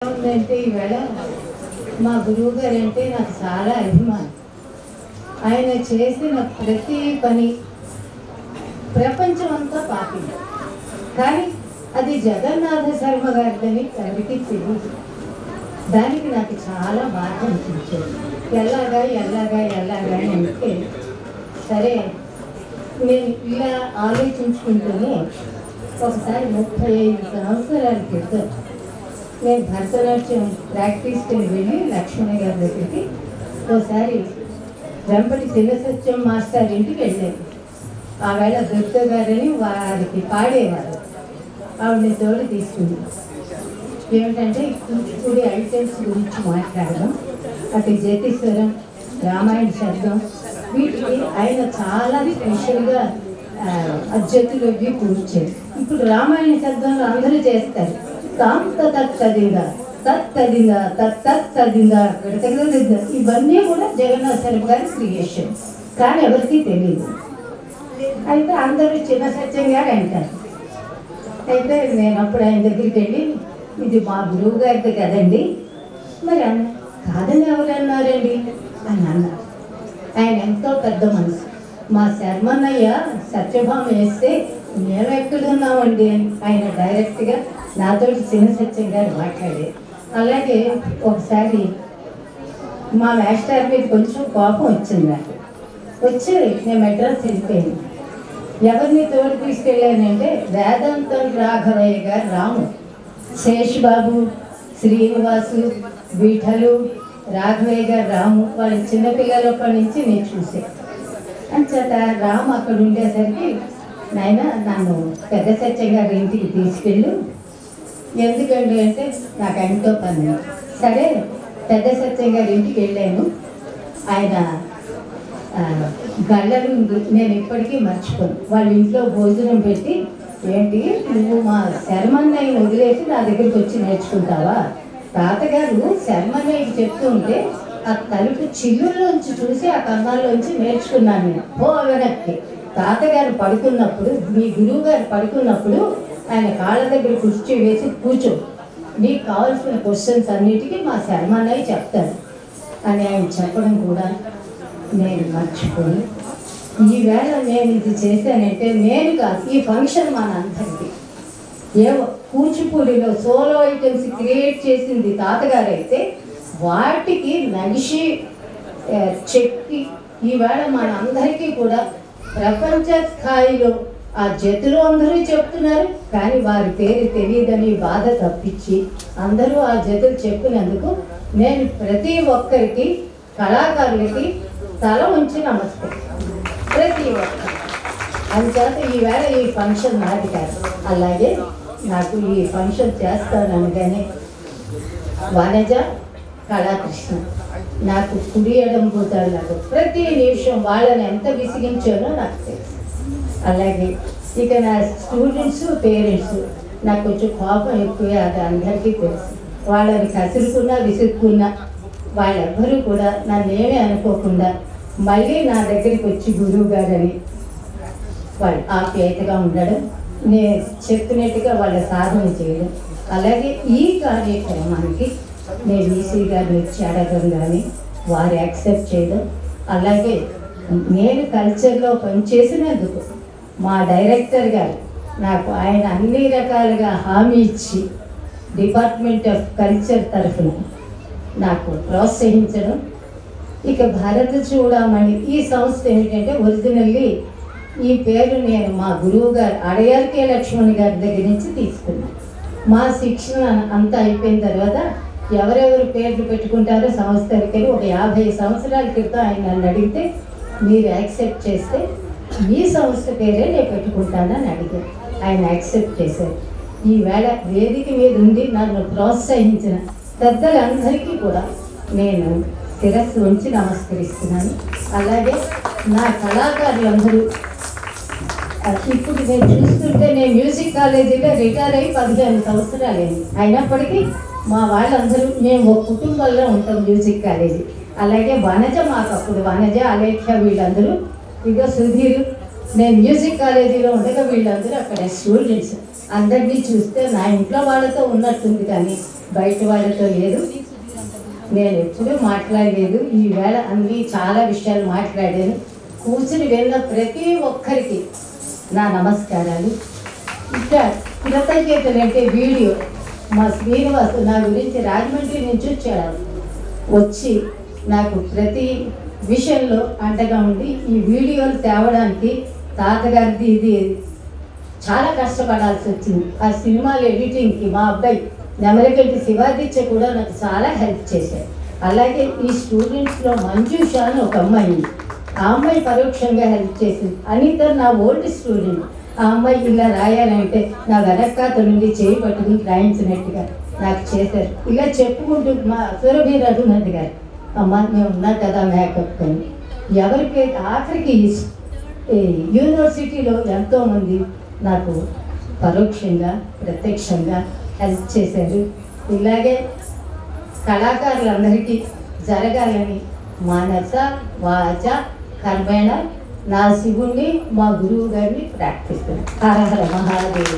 ఉందంటే ఈవేళ మా గురువు గారు అంటే నాకు చాలా అభిమానం. ఆయన చేసిన ప్రతి పని ప్రపంచం అంతా పాకింది, కానీ అది జగన్నాథ శర్మ గారిదని ఎవరికి తెలియదు. దానికి నాకు చాలా బాధ అనిపించేది. ఎలాగా అని అంటే సరే నేను ఇలా ఆలోచించుకుంటూనే ఒకసారి 35 సంవత్సరాల క్రితం నేను భరతనాట్యం ప్రాక్టీస్కి వెళ్ళి లక్ష్మణ గారి దగ్గరికి ఒకసారి వెంపటి శివసత్యం మాస్టర్ ఇంటికి వెళ్ళాను. ఆవేళ దుర్గ గారని వారికి పాడేవారు. ఆవిడని తోడు తీసుకుంది. ఏమిటంటే కూచిపూడి ఐటమ్స్ గురించి మాట్లాడడం, అటు జ్యోతిస్వరం, రామాయణ శబ్దం, వీటికి ఆయన చాలా స్పెషల్గా అధ్యతులు అవి కూర్చారు. ఇప్పుడు రామాయణ శబ్దంలో అందరూ చేస్తారు. ఇవన్నీ కూడా జగన్నాథ శర్మ గారి క్రియేషన్, కానీ ఎవరికి తెలియదు. అయితే అందరూ చిన్న సత్యం గారు అంటారు. అయితే నేను అప్పుడు ఆయన దగ్గరికి వెళ్ళి, ఇది మా గురువు గారిది కదండి, మరి కాదని ఎవరు అన్నారండి అని అన్నారు. ఆయన ఎంతో పెద్ద మనసు. మా శర్మన్నయ్య సత్యభామ వేస్తే మేము ఎక్కడున్నామండి అని ఆయన డైరెక్ట్గా నాతో చిన్న సత్యం గారు మాట్లాడారు. అలాగే ఒకసారి మా మాస్టర్ మీద కొంచెం కోపం వచ్చింది. నాకు వచ్చి నేను మెడ్రాస్ వెళ్ళిపోయాను. ఎవరిని తోడు తీసుకెళ్ళానంటే వేదాంతం రాఘవయ్య గారు, రాము, శేషబాబు, శ్రీనివాసు, విఠలు, రాఘవయ్య గారు, రాము, వాళ్ళ చిన్నపిల్లలప్పటి నుంచి నేను చూసాను. అంచేత రాము అక్కడ ఉండేసరికి నాయన నన్ను పెద్ద సత్యం గారి ఇంటికి తీసుకెళ్ళు, ఎందుకండి అంటే నాకు ఎంతో పని. సరే పెద్ద సత్యం గారి ఇంటికి వెళ్ళాను. ఆయన గళ్ళలు నేను ఇప్పటికీ మర్చిపోను. వాళ్ళ ఇంట్లో భోజనం పెట్టి, ఏంటి నువ్వు మా శర్మన్నయ్యని వదిలేసి నా దగ్గరికి వచ్చి నేర్చుకుంటావా? తాతగారు శర్మన్నయ్యకి చెప్తూ ఉంటే ఆ తలుపు చిల్లుల్లోంచి చూసి ఆ కన్నాల్లోంచి నేర్చుకున్నాను నేను. వెనక్కి తాతగారు పడుకున్నప్పుడు, మీ గురువు గారు పడుకున్నప్పుడు ఆయన కాళ్ళ దగ్గర కుర్చీ వేసి కూర్చో, నీకు కావాల్సిన క్వశ్చన్స్ అన్నిటికీ మా శర్మన్నయ్య చెప్తారు అని ఆయన చెప్పడం కూడా నేను మర్చిపోయి, ఈవేళ నేను ఇది చేశానంటే నేను కాదు, ఈ ఫంక్షన్ మనందరికీ. ఏవో కూచిపూడిలో సోలో ఐటమ్స్ క్రియేట్ చేసింది తాతగారు అయితే వాటికి నగిషి చెక్కి ఈవేళ మనందరికీ కూడా ప్రపంచ స్థాయిలో ఆ జతులు అందరూ చెప్తున్నారు, కానీ వారి పేరు తెలియదని బాధ తప్పించి అందరూ ఆ జతులు చెప్పినందుకు నేను ప్రతి ఒక్కరికి, కళాకారులకి తల ఉంచి నమస్కరిస్తాను. ప్రతి ఒక్కరు అందుచేత ఈవేళ ఈ ఫంక్షన్ నాది కాదు. అలాగే నాకు ఈ ఫంక్షన్ చేస్తాననగానే వనజ, కళాకృష్ణ నాకు కుడి ఎడం భూతాలు ప్రతి నిమిషం వాళ్ళని ఎంత విసిగించానో నాకు తెలుసు. అలాగే ఇక నా స్టూడెంట్స్, పేరెంట్స్ నాకు కొంచెం కోపం ఎక్కువే, అది అందరికీ తెలుసు. వాళ్ళని కసురుకున్నా విసుక్కున్నా వాళ్ళెవ్వరూ కూడా నన్ను ఏమీ అనుకోకుండా మళ్ళీ నా దగ్గరికి వచ్చి గురువు గారని వాళ్ళు ఆప్యాయతగా ఉండడం, నేను చెప్పినట్టుగా వాళ్ళ సాధన చేయడం. అలాగే ఈ కార్యక్రమానికి నేను ఈసీ గారిని వచ్చి అడగడం కానీ వారు యాక్సెప్ట్ చేయడం, అలాగే నేను కల్చర్లో పనిచేసినందుకు మా డైరెక్టర్ గారు నాకు ఆయన అన్ని రకాలుగా హామీ ఇచ్చి డిపార్ట్మెంట్ ఆఫ్ కల్చర్ తరఫున నాకు ప్రోత్సహించడం. ఇక భారత చూడమని ఈ సంస్థ ఏమిటంటే ఒరిజినల్లీ ఈ పేరు నేను మా గురువు గారు అడయార్కే లక్ష్మణ్ గారి దగ్గర నుంచి తీసుకున్నాను. మా శిక్షణ అంతా అయిపోయిన తర్వాత ఎవరెవరు పేర్లు పెట్టుకుంటారో సంస్థలకి ఒక 50 సంవత్సరాల క్రితం ఆయన నన్ను అడిగితే, మీరు యాక్సెప్ట్ చేస్తే మీ సంస్థ పేరే నేను పెట్టుకుంటానని అడిగాను. ఆయన యాక్సెప్ట్ చేశారు. ఈవేళ వేదిక మీద ఉండి నన్ను ప్రోత్సహించిన పెద్దలందరికీ కూడా నేను శిరస్సు ఉంచి నమస్కరిస్తున్నాను. అలాగే నా కళాకారులందరూ ఇప్పుడు నేను చూస్తుంటే నేను మ్యూజిక్ కాలేజీలో రిటైర్ అయ్యి 15 సంవత్సరాలైంది. అయినప్పటికీ మా వాళ్ళందరూ మేము ఒక కుటుంబంలో ఉంటాం మ్యూజిక్ కాలేజీ. అలాగే వనజ, మాకు అప్పుడు వనజ, అలేఖ్య వీళ్ళందరూ, ఇక సుధీర్, నేను మ్యూజిక్ కాలేజీలో ఉండగా వీళ్ళందరూ అక్కడ స్టూడెంట్స్. అందరినీ చూస్తే నా ఇంట్లో వాళ్ళతో ఉన్నట్టుంది, కానీ బయట వాళ్ళతో లేదు, నేను ఎప్పుడూ మాట్లాడలేదు. ఈవేళ అన్ని చాలా విషయాలు మాట్లాడాను. కూర్చుని విన్న ప్రతి ఒక్కరికి నా నమస్కారాలు. ఇంకా కృతజ్ఞతలు అంటే వీడియో మా శ్రీనివాసు నా గురించి రాజమండ్రి నుంచి వచ్చి నాకు ప్రతి విషయంలో అండగా ఉండి ఈ వీడియోలు తేవడానికి తాతగారిది ఇది చాలా కష్టపడాల్సి వచ్చింది. ఆ సినిమాల ఎడిటింగ్కి మా అబ్బాయి నెమలికంటి శివాదిత్య కూడా నాకు చాలా హెల్ప్ చేశారు. అలాగే ఈ స్టూడెంట్స్లో మంజుష అని ఒక అమ్మాయి, ఆ అమ్మాయి పరోక్షంగా హెల్ప్ చేసింది. అనిత నా ఓల్డ్ స్టూడెంట్, ఆ అమ్మాయి ఇలా రాయాలంటే నా వెనకాత నుండి చేయి పట్టుకుని రాయించినట్టుగా నాకు చేశారు. ఇలా చెప్పుకుంటూ మా సురభి రఘునాథ్ గారు, అమ్మ మేము ఉన్నా కదా మేకప్ అని, ఎవరికి ఆఖరికి యూనివర్సిటీలో ఎంతోమంది నాకు పరోక్షంగా ప్రత్యక్షంగా హెల్ప్ చేశారు. ఇలాగే కళాకారులందరికీ జరగాలని మనస వాచ కర్మేణ నా శివుణ్ణి మా గురువు గారిని ప్రార్థిస్తున్నాను. హర హర మహాదేవ్.